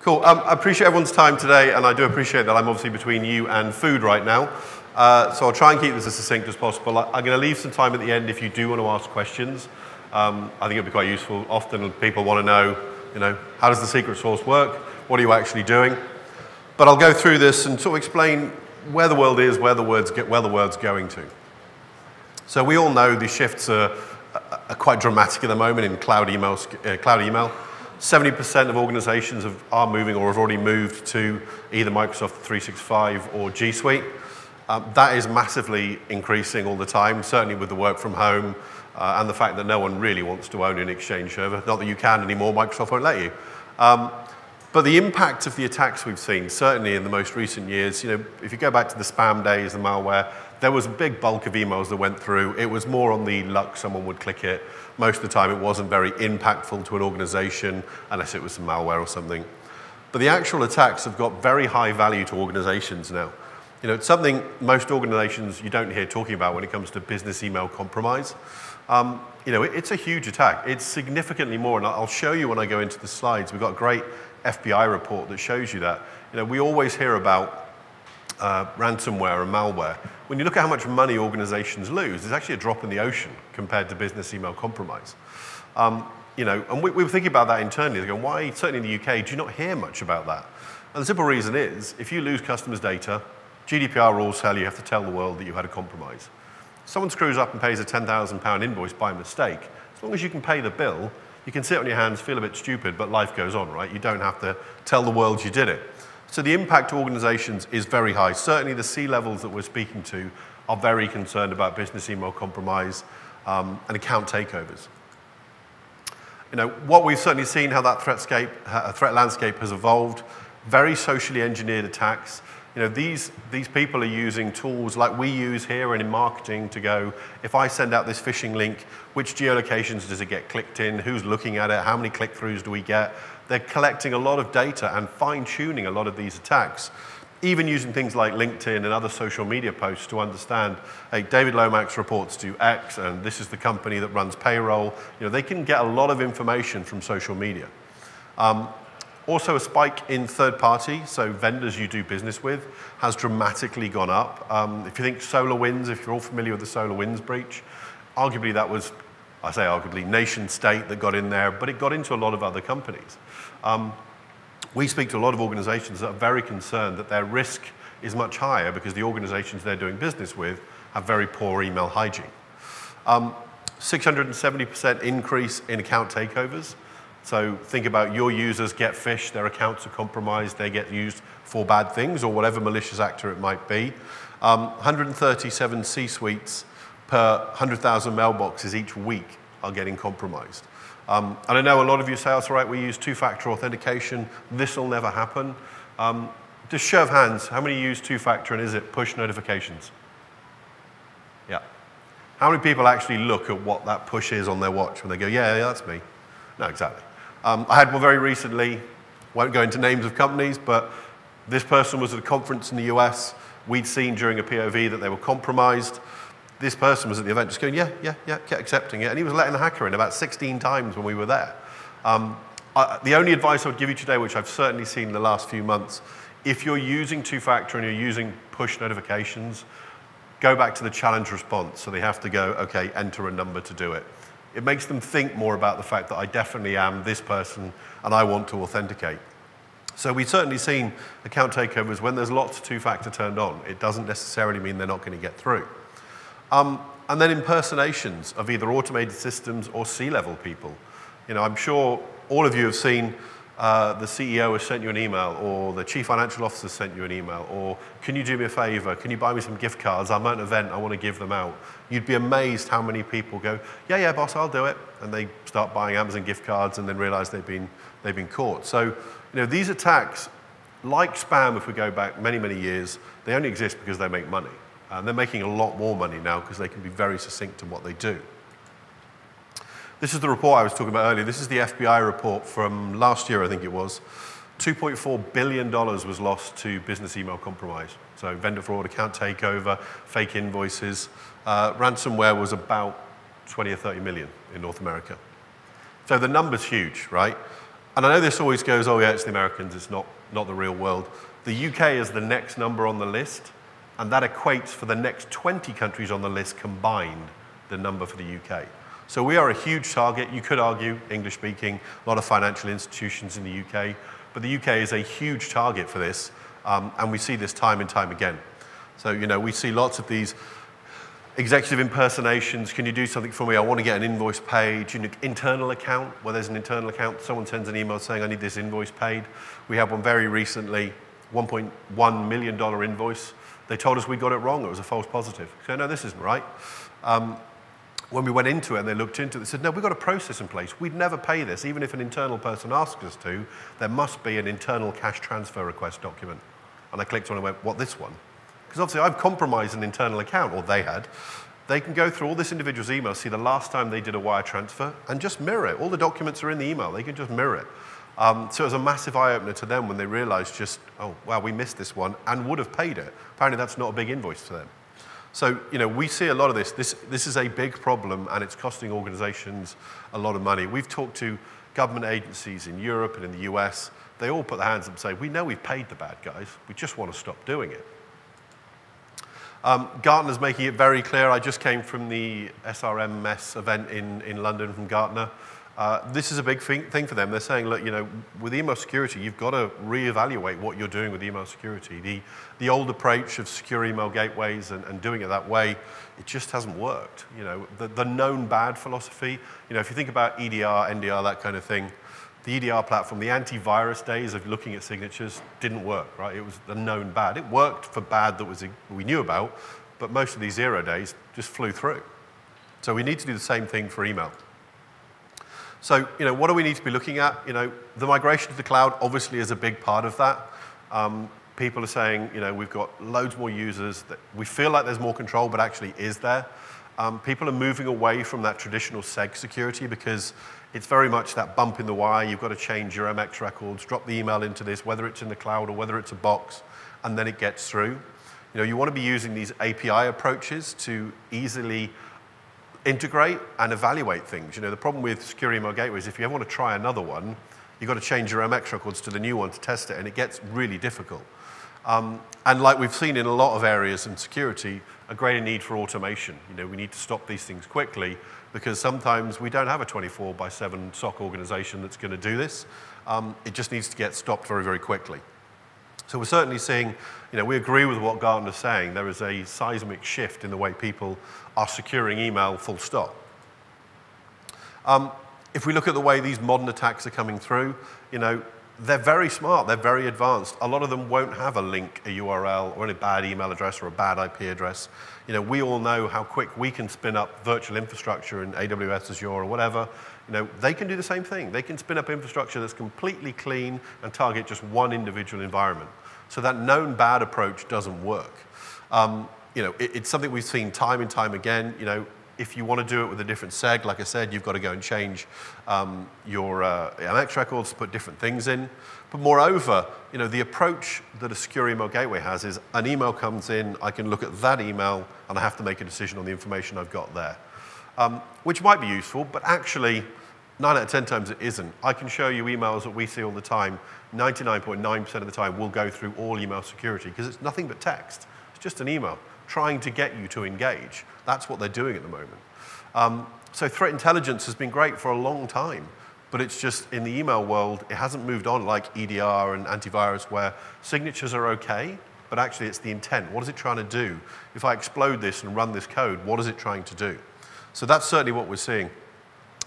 Cool. I appreciate everyone's time today, and I do appreciate that I'm obviously between you and food right now. So I'll try and keep this as succinct as possible. I'm going to leave some time at the end if you do want to ask questions. I think it'll be quite useful. Often people want to know, how does the secret sauce work? What are you actually doing? But I'll go through this and sort of explain where the world is, where the world's going to. So we all know the shifts are quite dramatic at the moment in cloud email. 70% of organizations are moving or have already moved to either Microsoft 365 or G Suite. That is massively increasing all the time, certainly with the work from home and the fact that no one really wants to own an Exchange server. Not that you can anymore, Microsoft won't let you. But the impact of the attacks we've seen, certainly in the most recent years, if you go back to the spam days, the malware, there was a big bulk of emails that went through. It was more on the luck someone would click it. Most of the time it wasn't very impactful to an organization unless it was some malware or something. But the actual attacks have got very high value to organizations now. It's something most organizations you don't hear talking about when it comes to business email compromise. It's a huge attack. It's significantly more, and I'll show you when I go into the slides. We've got a great FBI report that shows you that. We always hear about ransomware and malware. When you look at how much money organizations lose, it's actually a drop in the ocean compared to business email compromise. And we were thinking about that internally. Going, why, certainly in the UK, do you not hear much about that? And the simple reason is, if you lose customers' data, GDPR rules tell you have to tell the world that you had a compromise. Someone screws up and pays a £10,000 invoice by mistake. As long as you can pay the bill, you can sit on your hands, feel a bit stupid, but life goes on, right? You don't have to tell the world you did it. So the impact to organizations is very high. Certainly the C-levels that we're speaking to are very concerned about business email compromise and account takeovers. What we've certainly seen, how that threat landscape has evolved, very socially engineered attacks. These people are using tools like we use here and in marketing to go, if I send out this phishing link, which geolocations does it get clicked in? Who's looking at it? How many click-throughs do we get? They're collecting a lot of data and fine-tuning a lot of these attacks, even using things like LinkedIn and other social media posts to understand, hey, David Lomax reports to X, and this is the company that runs payroll. They can get a lot of information from social media. Also, a spike in third party, so vendors you do business with, has dramatically gone up. If you think SolarWinds, if you're all familiar with the SolarWinds breach, arguably that was, I say arguably, nation state that got in there, but it got into a lot of other companies. We speak to a lot of organizations that are very concerned that their risk is much higher because the organizations they're doing business with have very poor email hygiene. 670% increase in account takeovers. So think about your users get phished, their accounts are compromised, they get used for bad things or whatever malicious actor it might be. 137 C-suites per 100,000 mailboxes each week are getting compromised. And I know a lot of you say, that's all right, we use two-factor authentication, this will never happen. Just show of hands, how many use two-factor and is it push notifications? Yeah. How many people actually look at what that push is on their watch when they go, yeah, that's me? No, exactly. I had one very recently, won't go into names of companies, but this person was at a conference in the US. We'd seen during a POV that they were compromised. This person was at the event just going, yeah, kept accepting it. And he was letting the hacker in about 16 times when we were there. The only advice I would give you today, which I've certainly seen in the last few months, if you're using two-factor and you're using push notifications, go back to the challenge response. So they have to go, okay, enter a number to do it. It makes them think more about the fact that I definitely am this person and I want to authenticate. So we've certainly seen account takeovers when there's lots of two-factor turned on. It doesn't necessarily mean they're not going to get through. And then impersonations of either automated systems or C-level people. I'm sure all of you have seen the CEO has sent you an email, or the chief financial officer sent you an email, or can you do me a favor? Can you buy me some gift cards? I'm at an event, I want to give them out. You'd be amazed how many people go, yeah, boss, I'll do it. And they start buying Amazon gift cards and then realize they've been caught. So, these attacks, like spam, if we go back many, many years, they only exist because they make money. And they're making a lot more money now because they can be very succinct in what they do. This is the report I was talking about earlier. This is the FBI report from last year, I think it was. $2.4 billion was lost to business email compromise. So vendor fraud, account takeover, fake invoices. Ransomware was about 20 or 30 million in North America. So the number's huge, right? And I know this always goes, oh yeah, it's the Americans, it's not the real world. The UK is the next number on the list, and that equates for the next 20 countries on the list combined, the number for the UK. So we are a huge target. You could argue, English speaking, a lot of financial institutions in the UK, but the UK is a huge target for this, and we see this time and time again. So, we see lots of these executive impersonations. Can you do something for me? I want to get an invoice paid. Internal account, where there's an internal account. Someone sends an email saying, I need this invoice paid. We had one very recently, $1.1 million invoice. They told us we got it wrong. It was a false positive. So, no, this isn't right. When we went into it and they looked into it, they said, no, we've got a process in place. We'd never pay this. Even if an internal person asks us to, there must be an internal cash transfer request document. And I clicked on it and went, what, this one? Because obviously I've compromised an internal account, or they had. They can go through all this individual's email, see the last time they did a wire transfer, and just mirror it. All the documents are in the email. They can just mirror it. So it was a massive eye-opener to them when they realized just, oh, wow, we missed this one, and would have paid it. Apparently that's not a big invoice to them. So, we see a lot of this. This is a big problem, and it's costing organizations a lot of money. We've talked to government agencies in Europe and in the US. They all put their hands up and say, we know we've paid the bad guys. We just want to stop doing it. Gartner's making it very clear. I just came from the SRMS event in London from Gartner. This is a big thing for them. They're saying, look, with email security, you've got to reevaluate what you're doing with email security. The old approach of secure email gateways and doing it that way, it just hasn't worked. The known bad philosophy, if you think about EDR, NDR, that kind of thing, the EDR platform, the antivirus days of looking at signatures didn't work, right? It was the known bad. It worked for bad that we knew about, but most of these 0 days just flew through. So we need to do the same thing for email. So, what do we need to be looking at? The migration to the cloud obviously is a big part of that. People are saying, we've got loads more users. That we feel like there's more control, but actually is there. People are moving away from that traditional seg security because it's very much that bump in the wire. You've got to change your MX records, drop the email into this, whether it's in the cloud or whether it's a box, and then it gets through. You want to be using these API approaches to easily integrate and evaluate things. The problem with secure email gateways, if you ever want to try another one, you've got to change your MX records to the new one to test it, and it gets really difficult. And like we've seen in a lot of areas in security, a greater need for automation. We need to stop these things quickly because sometimes we don't have a 24/7 SOC organization that's going to do this. It just needs to get stopped very, very quickly. So we're certainly seeing, we agree with what Gartner's saying. There is a seismic shift in the way people are securing email, full stop. If we look at the way these modern attacks are coming through, they're very smart, they're very advanced. A lot of them won't have a link, a URL, or any bad email address or a bad IP address. We all know how quick we can spin up virtual infrastructure in AWS, Azure, or whatever. They can do the same thing. They can spin up infrastructure that's completely clean and target just one individual environment. So that known bad approach doesn't work. It's something we've seen time and time again. If you want to do it with a different seg, like I said, you've got to go and change your MX records to put different things in. But moreover, the approach that a secure email gateway has is an email comes in, I can look at that email, and I have to make a decision on the information I've got there. Which might be useful, but actually, 9 out of 10 times it isn't. I can show you emails that we see all the time. 99.9% of the time, we'll go through all email security because it's nothing but text. It's just an email trying to get you to engage. That's what they're doing at the moment. So threat intelligence has been great for a long time, but it's just in the email world, it hasn't moved on like EDR and antivirus where signatures are okay, but actually it's the intent. What is it trying to do? If I explode this and run this code, what is it trying to do? So that's certainly what we're seeing.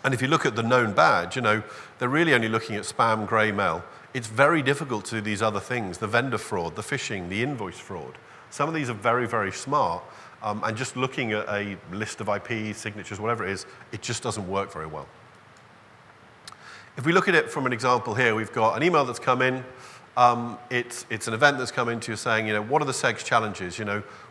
And if you look at the known bad, they're really only looking at spam, grey mail. It's very difficult to do these other things, the vendor fraud, the phishing, the invoice fraud. Some of these are very, very smart, and just looking at a list of IP, signatures, whatever it is, it just doesn't work very well. If we look at it from an example here, we've got an email that's come in. It's an event that's come into saying, what are the SEG's challenges?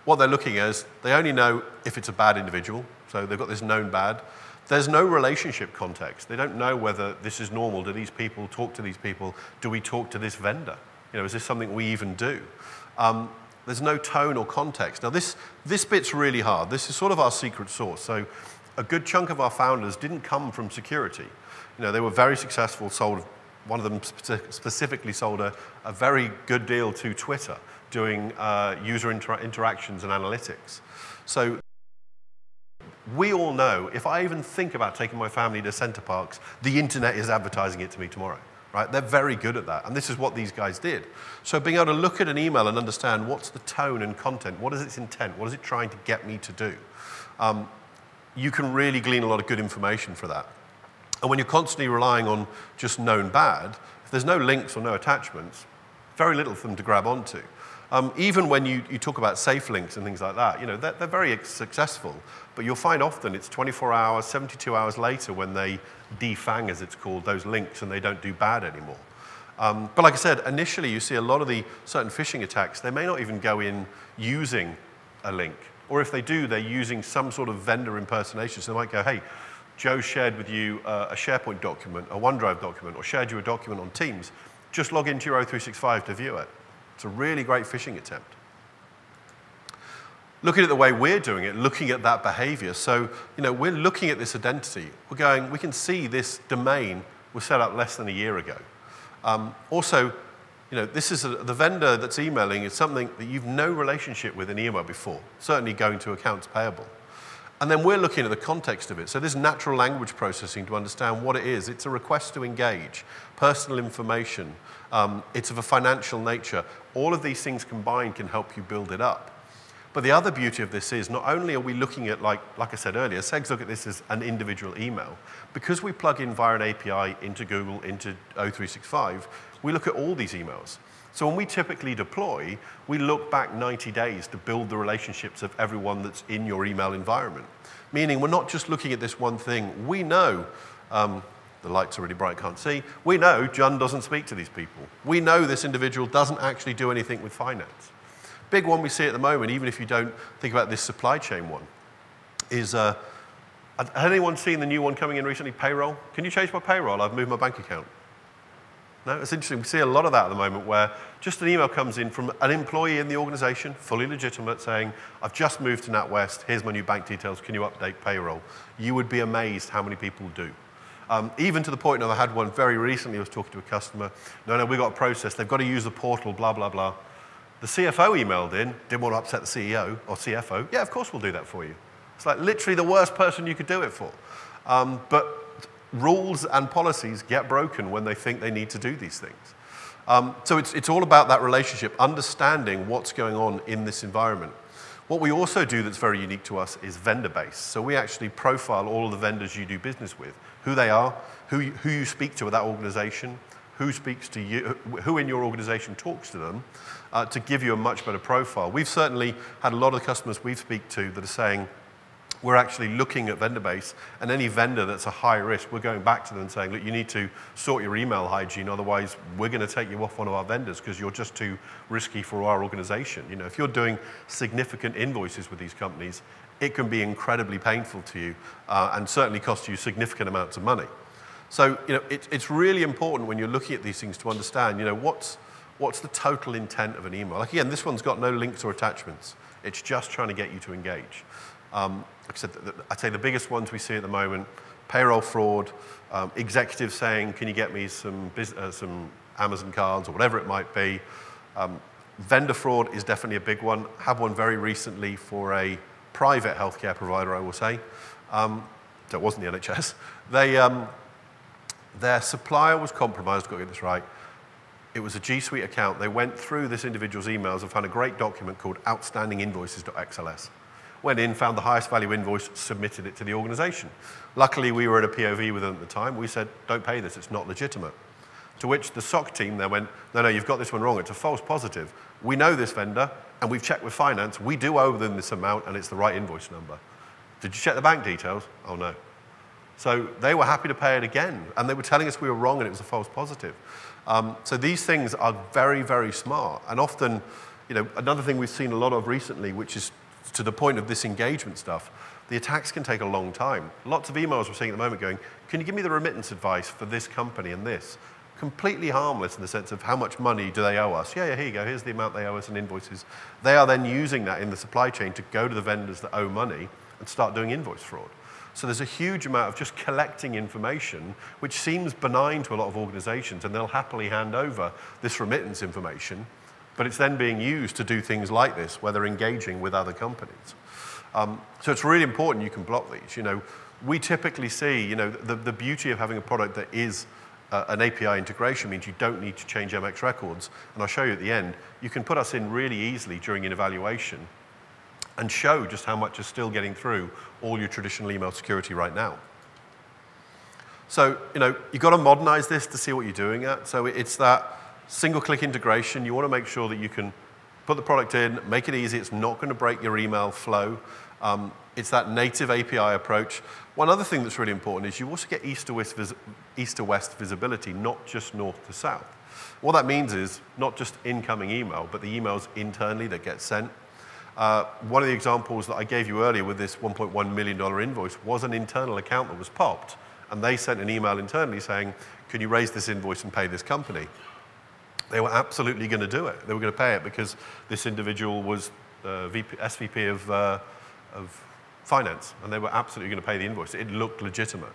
What they're looking at is they only know if it's a bad individual, so they've got this known bad. There's no relationship context. They don't know whether this is normal. Do these people talk to these people? Do we talk to this vendor? Is this something we even do? There's no tone or context. Now, this bit's really hard. This is sort of our secret sauce. So a good chunk of our founders didn't come from security. They were very successful, sold one of them specifically sold a very good deal to Twitter, doing user interactions and analytics. So we all know, if I even think about taking my family to Center Parks, the internet is advertising it to me tomorrow, right? They're very good at that, and this is what these guys did. So being able to look at an email and understand what's the tone and content, what is its intent, what is it trying to get me to do, you can really glean a lot of good information for that. And when you're constantly relying on just known bad, if there's no links or no attachments, very little for them to grab onto. Even when you talk about safe links and things like that, they're very successful, but you'll find often it's 24 hours, 72 hours later when they defang, as it's called, those links and they don't do bad anymore. But like I said, initially you see a lot of the certain phishing attacks, they may not even go in using a link. Or if they do, they're using some sort of vendor impersonation. So they might go, hey, Joe shared with you a SharePoint document, a OneDrive document, or shared you a document on Teams. Just log into your O365 to view it. It's a really great phishing attempt. Looking at the way we're doing it, looking at that behavior. So, we're looking at this identity. We're going, we can see this domain was set up less than a year ago. Also, this is the vendor that's emailing is something that you've no relationship with in EMEA before, certainly going to accounts payable. And then we're looking at the context of it. So there's natural language processing to understand what it is. It's a request to engage, personal information. It's of a financial nature. All of these things combined can help you build it up. But the other beauty of this is not only are we looking at, like I said earlier, SEGs look at this as an individual email. Because we plug in via an API into Google, into O365, we look at all these emails. So when we typically deploy, we look back 90 days to build the relationships of everyone that's in your email environment. Meaning we're not just looking at this one thing. We know, the lights are really bright, can't see. We know John doesn't speak to these people. We know this individual doesn't actually do anything with finance. Big one we see at the moment, even if you don't think about this supply chain one, is, has anyone seen the new one coming in recently, payroll? Can you change my payroll? I've moved my bank account. No, it's interesting. We see a lot of that at the moment where just an email comes in from an employee in the organization, fully legitimate, saying, I've just moved to NatWest, here's my new bank details, can you update payroll? You would be amazed how many people do. Even to the point, I had one very recently, I was talking to a customer, no, we've got a process, they've got to use the portal, blah, blah, blah. The CFO emailed in, didn't want to upset the CEO or CFO, yeah, of course we'll do that for you. It's like literally the worst person you could do it for. But rules and policies get broken when they think they need to do these things. So it's all about that relationship, understanding what's going on in this environment. What we also do that's very unique to us is vendor base. So we actually profile all of the vendors you do business with, who they are, who you speak to at that organization, who speaks to you, who in your organization talks to them, to give you a much better profile. We've certainly had a lot of the customers we speak to that are saying, we're actually looking at vendor base, and any vendor that's a high risk, we're going back to them and saying, look, you need to sort your email hygiene, otherwise we're going to take you off one of our vendors because you're just too risky for our organization. If you're doing significant invoices with these companies, it can be incredibly painful to you and certainly cost you significant amounts of money. So, it's really important when you're looking at these things to understand, what's the total intent of an email. Like again, this one's got no links or attachments. It's just trying to get you to engage. Like I said, I'd say the biggest ones we see at the moment, payroll fraud, executives saying, can you get me some Amazon cards or whatever it might be. Vendor fraud is definitely a big one. Had one very recently for a private healthcare provider, I will say. So it wasn't the NHS. Their supplier was compromised, got to get this right. It was a G Suite account. They went through this individual's emails and found a great document called outstandinginvoices.xls. Went in, found the highest value invoice, submitted it to the organization. Luckily, we were at a POV with them at the time. We said, don't pay this, it's not legitimate. To which the SOC team then went, no, you've got this one wrong, it's a false positive. We know this vendor, and we've checked with finance, we do owe them this amount, and it's the right invoice number. Did you check the bank details? Oh, no. So they were happy to pay it again, and they were telling us we were wrong and it was a false positive. So these things are very, very smart. And often, another thing we've seen a lot of recently, which is to the point of this engagement stuff, the attacks can take a long time. Lots of emails we're seeing at the moment going, can you give me the remittance advice for this company and this? Completely harmless in the sense of how much money do they owe us? Yeah, here you go, here's the amount they owe us in invoices. They are then using that in the supply chain to go to the vendors that owe money and start doing invoice fraud. So there's a huge amount of just collecting information, which seems benign to a lot of organizations, and they'll happily hand over this remittance information, but it's then being used to do things like this, where they're engaging with other companies. So it's really important you can block these. We typically see, the beauty of having a product that is an API integration means you don't need to change MX records. And I'll show you at the end, you can put us in really easily during an evaluation and show just how much is still getting through all your traditional email security right now. So, you've got to modernize this to see what you're doing at. So it's that single-click integration. You want to make sure that you can put the product in, make it easy. It's not going to break your email flow. It's that native API approach. One other thing that's really important is you also get east to west visibility, not just north to south. What that means is not just incoming email, but the emails internally that get sent. One of the examples that I gave you earlier with this $1.1 million invoice was an internal account that was popped, and they sent an email internally saying, can you raise this invoice and pay this company? They were absolutely going to do it. They were going to pay it because this individual was SVP of finance, and they were absolutely going to pay the invoice. It looked legitimate.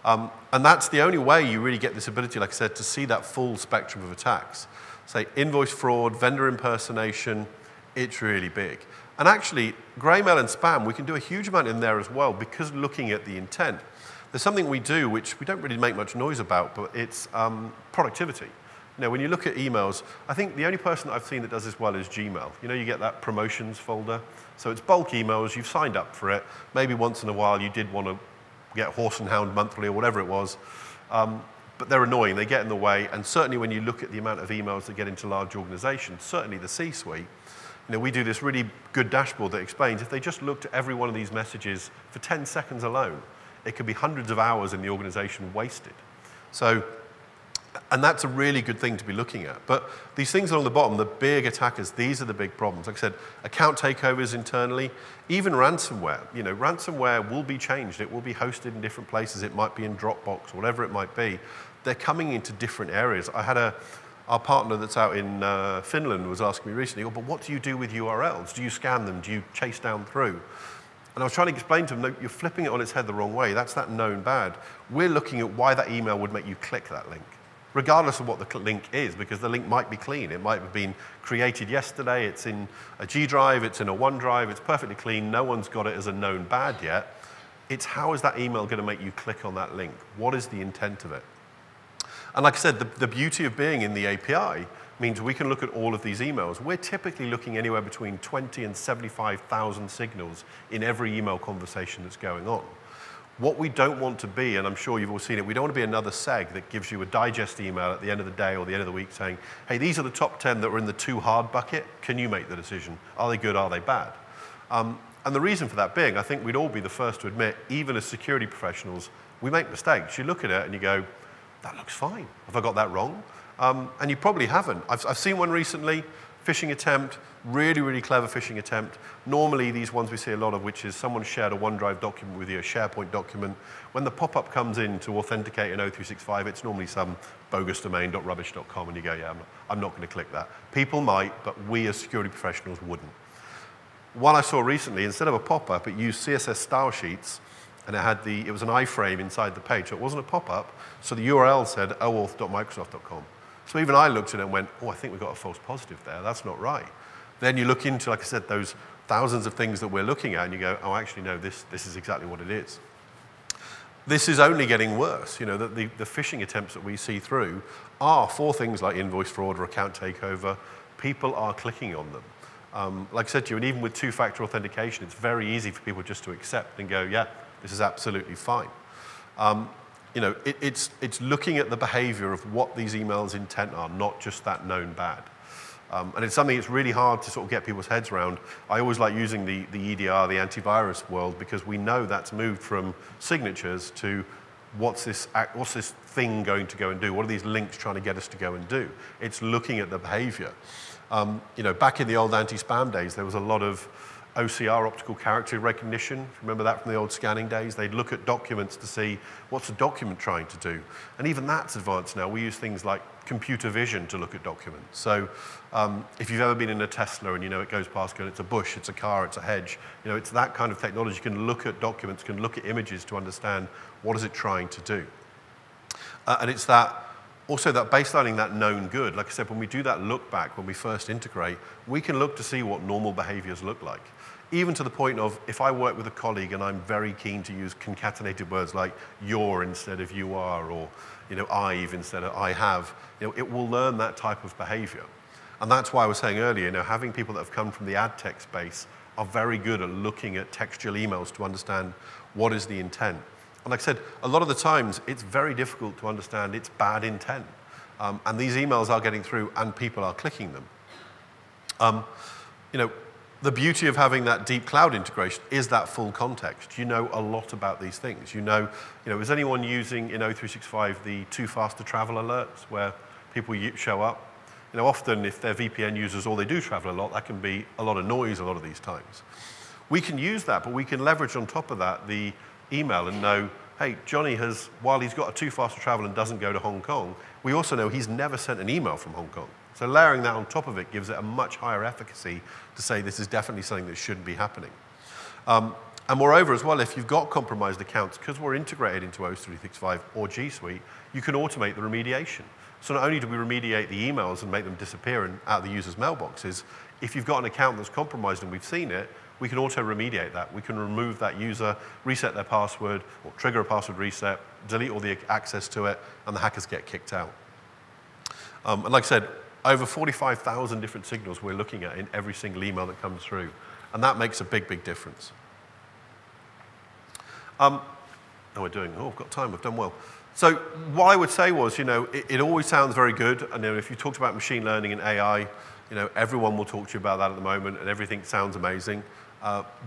And that's the only way you really get this ability, like I said, to see that full spectrum of attacks. Say invoice fraud, vendor impersonation, it's really big. And actually, grey mail and spam, we can do a huge amount in there as well because looking at the intent. There's something we do which we don't really make much noise about, but it's productivity. When you look at emails, I think the only person that I've seen that does this well is Gmail. You get that promotions folder. So it's bulk emails, you've signed up for it. Maybe once in a while you did want to get Horse and Hound Monthly or whatever it was. But they're annoying, they get in the way. And certainly when you look at the amount of emails that get into large organizations, certainly the C-suite, we do this really good dashboard that explains if they just looked at every one of these messages for 10 seconds alone, it could be hundreds of hours in the organization wasted. And that's a really good thing to be looking at. But these things along the bottom, the big attackers, these are the big problems. Like I said, account takeovers internally, even ransomware. Ransomware will be changed. It will be hosted in different places. It might be in Dropbox, whatever it might be. They're coming into different areas. I had our partner that's out in Finland was asking me recently, but what do you do with URLs? Do you scan them? Do you chase down through? And I was trying to explain to him, no, you're flipping it on its head the wrong way. That's that known bad. We're looking at why that email would make you click that link, regardless of what the link is, because the link might be clean. It might have been created yesterday. It's in a G drive. It's in a OneDrive. It's perfectly clean. No one's got it as a known bad yet. It's how is that email going to make you click on that link? What is the intent of it? And like I said, the beauty of being in the API means we can look at all of these emails. We're typically looking anywhere between 20 and 75,000 signals in every email conversation that's going on. What we don't want to be, and I'm sure you've all seen it, we don't want to be another SEG that gives you a digest email at the end of the day or the end of the week saying, hey, these are the top 10 that were in the too hard bucket. Can you make the decision? Are they good? Are they bad? And the reason for that being, I think we'd all be the first to admit, even as security professionals, we make mistakes. You look at it and you go, that looks fine. Have I got that wrong? And you probably haven't. I've seen one recently, phishing attempt, really, really clever phishing attempt. Normally, these ones we see a lot of, which is someone shared a OneDrive document with you, a SharePoint document. When the pop-up comes in to authenticate an O365, it's normally some bogus domain.rubbish.com, and you go, yeah, I'm not going to click that. People might, but we as security professionals wouldn't. One I saw recently, instead of a pop-up, it used CSS style sheets, and it was an iframe inside the page, so it wasn't a pop-up. So the URL said oauth.microsoft.com. So even I looked at it and went, oh, I think we've got a false positive there. That's not right. Then you look into, like I said, those thousands of things that we're looking at, and you go, oh, actually, no, this is exactly what it is. This is only getting worse. The phishing attempts that we see through are for things like invoice fraud or account takeover. People are clicking on them. Like I said to you, and even with two-factor authentication, it's very easy for people just to accept and go, yeah, this is absolutely fine. It's looking at the behavior of what these emails' intent are, not just that known bad. And it's something that's really hard to sort of get people's heads around. I always like using the EDR, the antivirus world, because we know that's moved from signatures to what's this thing going to go and do? What are these links trying to get us to go and do? It's looking at the behavior. Back in the old anti-spam days, there was a lot of OCR, optical character recognition. Remember that from the old scanning days? They'd look at documents to see what's the document trying to do. And even that's advanced now. We use things like computer vision to look at documents. So if you've ever been in a Tesla and you know it goes past, it's a bush, it's a car, it's a hedge, you know, it's that kind of technology. You can look at documents, can look at images to understand what is it trying to do. And it's that also that baselining that known good. Like I said, when we do that look back, when we first integrate, we can look to see what normal behaviors look like. Even to the point of, if I work with a colleague and I'm very keen to use concatenated words like you're instead of you are, or you know, I've instead of I have, you know, it will learn that type of behavior. And that's why I was saying earlier, you know, having people that have come from the ad tech space are very good at looking at textual emails to understand what is the intent. And like I said, a lot of the times it's very difficult to understand its bad intent. And these emails are getting through and people are clicking them. You know, the beauty of having that deep cloud integration is that full context. You know a lot about these things. You know, is anyone using in O365 the too fast to travel alerts where people show up? You know, often if they're VPN users or they do travel a lot, that can be a lot of noise a lot of these times. We can use that, but we can leverage on top of that the email and know, hey, Johnny has, while he's got a too fast to travel and doesn't go to Hong Kong, we also know he's never sent an email from Hong Kong. So layering that on top of it gives it a much higher efficacy to say this is definitely something that shouldn't be happening. And moreover as well, if you've got compromised accounts, because we're integrated into O365 or G Suite, you can automate the remediation. So not only do we remediate the emails and make them disappear out of the user's mailboxes, if you've got an account that's compromised and we've seen it, we can auto-remediate that. We can remove that user, reset their password, or trigger a password reset, delete all the access to it, and the hackers get kicked out. And like I said, over 45,000 different signals we're looking at in every single email that comes through. And that makes a big, big difference. I've got time, I've done well. So what I would say was, you know, it always sounds very good. And you know, if you talked about machine learning and AI, you know, everyone will talk to you about that at the moment, and everything sounds amazing.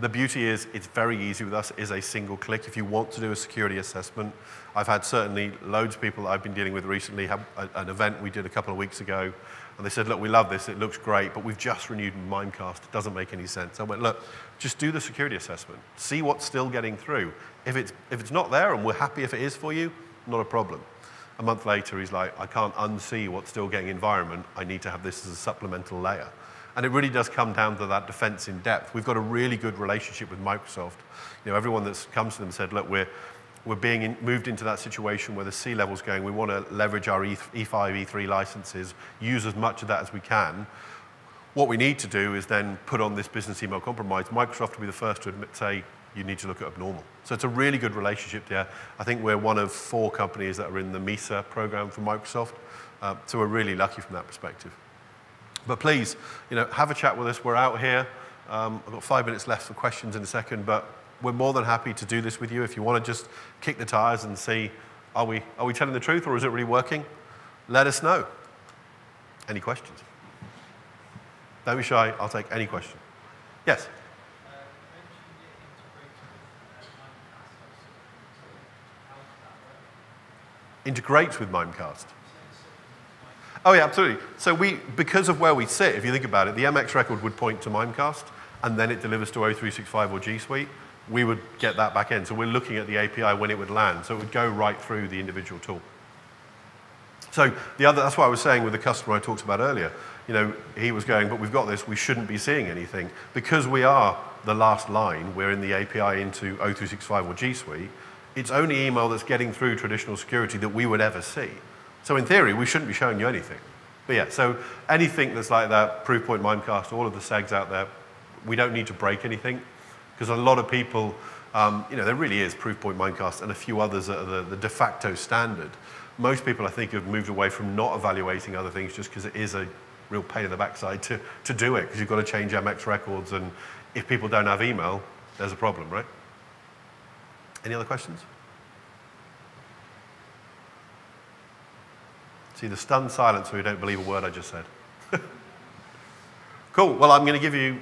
The beauty is it's very easy with us. It is a single click. If you want to do a security assessment, I've had certainly loads of people that I've been dealing with recently have an event we did a couple of weeks ago, and they said, look, we love this, it looks great, but we've just renewed Mimecast, it doesn't make any sense. I went, look, just do the security assessment. See what's still getting through. If it's not there, and we're happy if it is for you, not a problem. A month later, he's like, I can't unsee what's still getting environment. I need to have this as a supplemental layer. And it really does come down to that defense in depth. We've got a really good relationship with Microsoft. You know, everyone that's comes to them said, look, we're being moved into that situation where the C-level's going. We want to leverage our E5, E3 licenses, use as much of that as we can. What we need to do is then put on this business email compromise. Microsoft will be the first to say, you need to look at abnormal. So it's a really good relationship there. I think we're one of 4 companies that are in the MESA program for Microsoft. So we're really lucky from that perspective. But please, you know, have a chat with us. We're out here. I've got 5 minutes left for questions in a second, but we're more than happy to do this with you. If you want to just kick the tires and see, are we telling the truth or is it really working? Let us know. Any questions? Don't be shy. I'll take any question. Yes? Integrates with Mimecast. Oh yeah, absolutely. So because of where we sit, if you think about it, the MX record would point to Mimecast, and then it delivers to O365 or G Suite. We would get that back in. So we're looking at the API when it would land. So it would go right through the individual tool. So that's why I was saying with the customer I talked about earlier, you know, he was going, but we've got this, we shouldn't be seeing anything. Because we are the last line, we're in the API into O365 or G Suite, it's only email that's getting through traditional security that we would ever see. So in theory, we shouldn't be showing you anything. But yeah, so anything that's like that, Proofpoint, Mimecast, all of the segs out there, we don't need to break anything. Because a lot of people, you know, there really is Proofpoint, Mimecast, and a few others that are the de facto standard. Most people, I think, have moved away from not evaluating other things just because it is a real pain in the backside to do it, because you've got to change MX records, and if people don't have email, there's a problem, right? Any other questions? See the stunned silence where you don't believe a word I just said. Cool. Well, I'm going to give you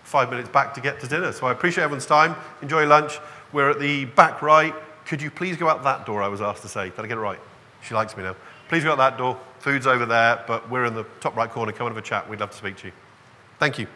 5 minutes back to get to dinner. So I appreciate everyone's time. Enjoy lunch. We're at the back right. Could you please go out that door, I was asked to say. Did I get it right? She likes me now. Please go out that door. Food's over there, but we're in the top right corner. Come and have a chat. We'd love to speak to you. Thank you.